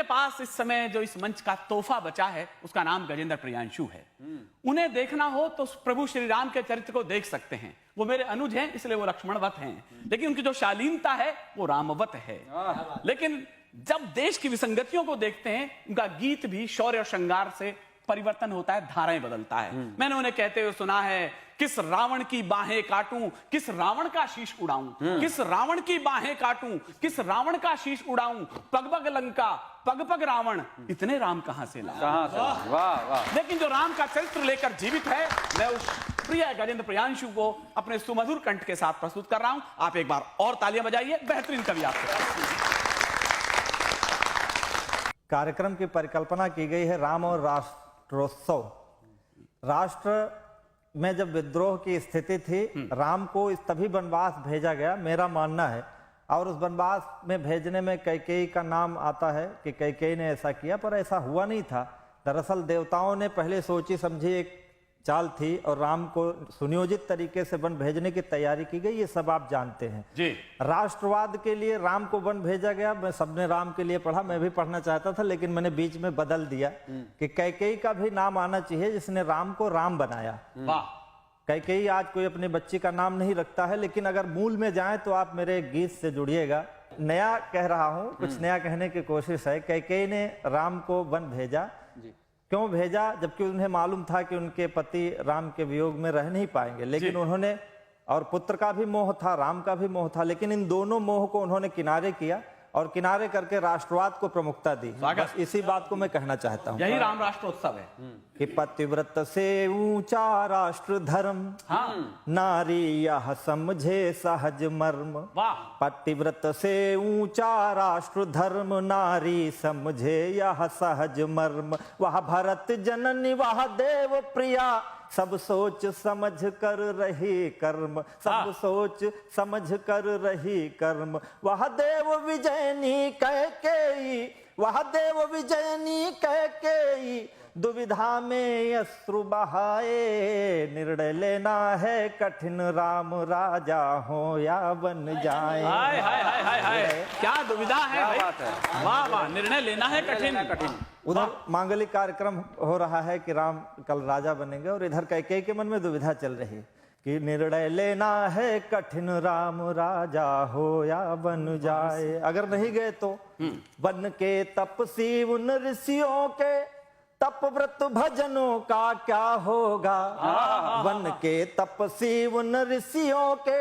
मेरे पास इस समय जो इस मंच का तोहफा बचा है उसका नाम गजेंद्र प्रियांशु है। उन्हें देखना हो तो प्रभु श्री राम के चरित्र को देख सकते हैं। वो मेरे अनुज हैं इसलिए वो लक्ष्मणवत हैं, लेकिन उनकी जो शालीनता है वो रामवत है। लेकिन जब देश की विसंगतियों को देखते हैं उनका गीत भी शौर्य और श्रृंगार से परिवर्तन होता है, धाराएं बदलता है। मैंने उन्हें कहते हुए सुना है, किस रावण की बाहें काटूं, किस रावण का शीश उड़ाऊं, किस रावण की बाहें काटूं, किस रावण का शीश उड़ाऊं, पग पग लंका पग पग रावण, इतने राम कहां से लाऊं। वाह वाह। लेकिन जो राम का चरित्र लेकर जीवित है, मैं उस प्रिय गजेंद्र प्रियांशु को अपने सुमधुर कंठ के साथ प्रस्तुत कर रहा हूं। आप एक बार और तालियां बजाइए। बेहतरीन कवि आपके कार्यक्रम की परिकल्पना की गई है राम और राष्ट्रोत्सव। राष्ट्र में जब विद्रोह की स्थिति थी, राम को इस तभी वनवास भेजा गया, मेरा मानना है। और उस वनवास में भेजने में कैकेयी का नाम आता है कि कैकेयी ने ऐसा किया, पर ऐसा हुआ नहीं था। दरअसल देवताओं ने पहले सोची समझी एक चाल थी और राम को सुनियोजित तरीके से वन भेजने की तैयारी की गई। ये सब आप जानते हैं जी। राष्ट्रवाद के लिए राम को वन भेजा गया। मैं सबने राम के लिए पढ़ा, मैं भी पढ़ना चाहता था, लेकिन मैंने बीच में बदल दिया कि कैकेयी का भी नाम आना चाहिए जिसने राम को राम बनाया। वाह। कैकेयी आज कोई अपनी बच्ची का नाम नहीं रखता है, लेकिन अगर मूल में जाएं तो आप मेरे गीत से जुड़िएगा। नया कह रहा हूं, कुछ नया कहने की कोशिश है। कैकेयी ने राम को वन भेजा। क्यों भेजा? जबकि उन्हें मालूम था कि उनके पति राम के वियोग में रह नहीं पाएंगे, लेकिन उन्होंने, और पुत्र का भी मोह था, राम का भी मोह था, लेकिन इन दोनों मोह को उन्होंने किनारे किया और किनारे करके राष्ट्रवाद को प्रमुखता दी। बस इसी बात को मैं कहना चाहता हूँ। यही राम राष्ट्रोत्सव है कि पतिव्रत से ऊंचा राष्ट्र धर्म, नारी यह समझे सहज मर्म। वाह। पतिव्रत से ऊंचा राष्ट्र धर्म, नारी समझे यह सहज मर्म। वह भरत जननी वह देव प्रिया, सब सोच समझ कर रही कर्म, सब सोच समझ कर रही कर्म। वह देव विजयनी कैकेयी, वह देव विजयनी कैकेयी, दुविधा में अश्रु बहाए। निर्णय लेना है कठिन, राम राजा हो या बन जाए। हाय हाय हाय हाय हाय, क्या दुविधा है भाई। वाह वाह, निर्णय लेना है कठिन। उधर मांगलिक कार्यक्रम हो रहा है कि राम कल राजा बनेंगे, और इधर कैकेयी के मन में दुविधा चल रही है कि निर्णय लेना है कठिन, राम राजा हो या बन जाए। अगर नहीं गए तो बन के तपसी उन ऋषियों के तप व्रत भजनों का क्या होगा। वन के तपसी उन ऋषियों के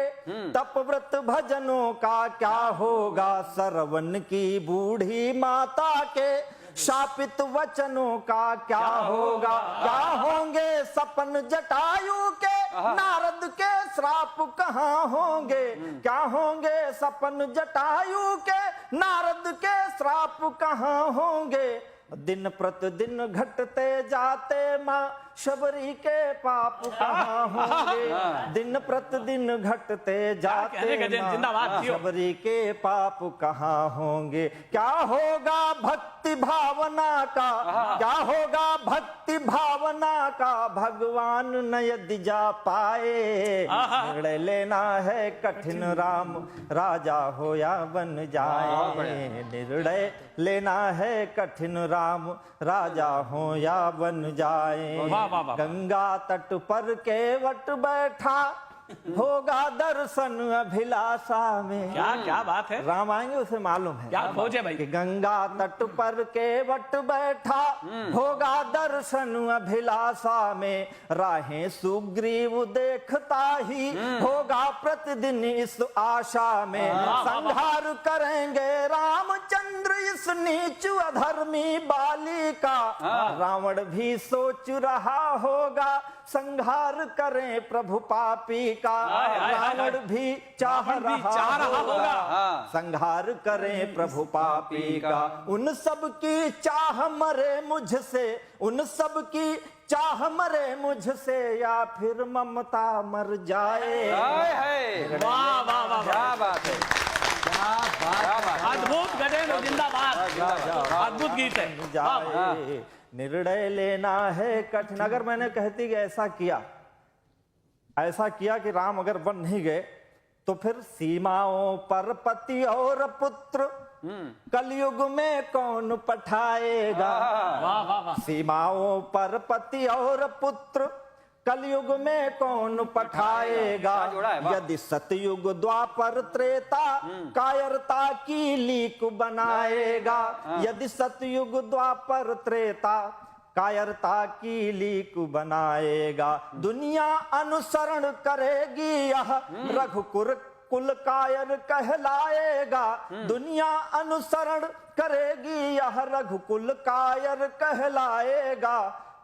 तप व्रत भजनों का क्या होगा। सरवन की बूढ़ी माता के शापित वचनों का क्या होगा। क्या होंगे सपन जटायु के, नारद के श्राप कहाँ होंगे। क्या होंगे सपन जटायु के, नारद के श्राप कहाँ होंगे। दिन प्रतिदिन घटते जाते माँ शबरी के पाप कहाँ होंगे। दिन प्रतिदिन घटते जाते माँ शबरी के पाप कहाँ होंगे। क्या होगा भक्ति भावना का, क्या होगा भक्ति भावना का, भगवान न यदि जा पाए। निर्णय लेना है कठिन, राम राजा हो या बन जाए। निर्णय लेना है कठिन, राम राजा हो या बन जाए। गंगा तट पर केवट बैठा, होगा दर्शन अभिलाषा में। क्या क्या बात है। राम आएंगे उसे मालूम है। क्या खोज है भाई। कि गंगा तट पर केवट बैठा, होगा दर्शन अभिलाषा में। राहें सुग्रीव देखता ही, होगा प्रतिदिन इस आशा में। संहार करेंगे रामचंद्र इस नीच अधर्मी बाली का। रावण भी सोच रहा होगा, संहार करें प्रभु पापी का। रावण भी चाह रहा होगा, संहार करें प्रभु पापी का। उन सब की चाह मरे मुझसे, उन सब की चाह मरे मुझसे, या फिर ममता मर जाए। वाह वाह वाह, क्या बात है, क्या बात। अद्भुत गजेंद्र, जिंदाबाद। अद्भुत गीत है। निर्णय लेना है कठिन। अगर मैंने कहती कि ऐसा किया कि राम अगर वन नहीं गए, तो फिर सीमाओं पर पति और पुत्र कलयुग में कौन पठाएगा। वाह वाह वाह। सीमाओं पर पति और पुत्र कलयुग में कौन पठाएगा। क्या जोड़ा है, वाह। यदि सतयुग द्वापर त्रेता कायरता की लीक बनाएगा। यदि सतयुग द्वापर त्रेता कायरता की लीक बनाएगा। दुनिया अनुसरण करेगी यह रघुकुल कुल कायर कहलाएगा। दुनिया अनुसरण करेगी यह रघुकुल कायर कहलाएगा।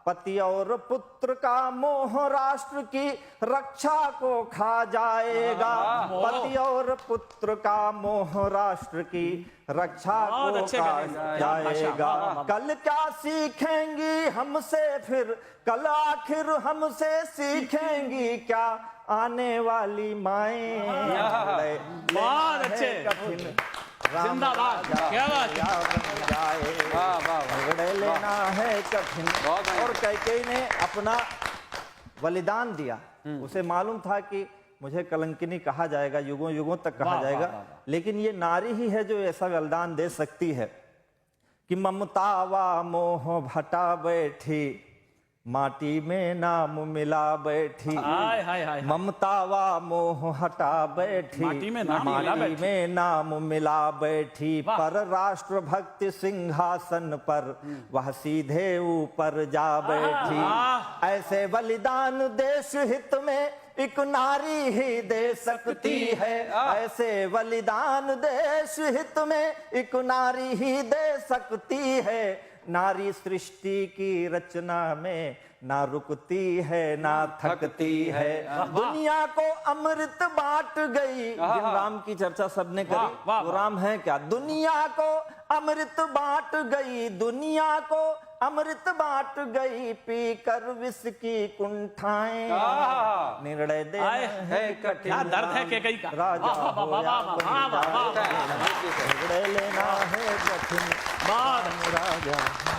पति और पुत्र का मोह राष्ट्र की रक्षा को खा जाएगा। पति और पुत्र का मोह राष्ट्र की रक्षा बहुत को अच्छे खा गाने। जाएगा। वाह, वाह, वाह। कल क्या सीखेंगी हमसे फिर, कल आखिर हमसे सीखेंगी क्या आने वाली माएं। बहुत अच्छे। कठिन जिंदाबाद। क्या बात है। वाह वाह वाह। निर्णय लेना है कठिन। बहुत बढ़िया। और कैकेयी ने अपना बलिदान दिया। उसे मालूम था कि मुझे कलंकिनी कहा जाएगा, युगों युगों तक कहा वाह, जाएगा, वाह, वाह, वाह। लेकिन ये नारी ही है जो ऐसा बलिदान दे सकती है कि ममता वा मोह भटा बैठी, माटी में नाम मिला बैठी। हाय हाय हाय। ममता वा मोह हटा बैठी, माटी में नाम मिला माटी बैठी। में नाम मिला बैठी। वाह। पर राष्ट्र भक्ति सिंहासन पर वह सीधे ऊपर जा बैठी। वाह। ऐसे बलिदान देश हित में एक नारी ही दे सकती है। ऐसे बलिदान देश हित में एक नारी ही दे सकती है। नारी सृष्टि की रचना में ना रुकती है ना थकती है। दुनिया को अमृत बांट गई। जिन राम की चर्चा सबने वाह, करी वाह, वो वाह। राम है क्या। दुनिया को अमृत बांट गई, दुनिया को अमृत बांट गई, पी कर विष की कुंठाएं। निर्णय देना आए, है कठिन। क्या दर्द है कैकेयी का। राजा वाह, वाह, हो वाह, या वाह, वाह, वाह, वाह, वाह। निर्णय लेना है कठिन। बहुत राजा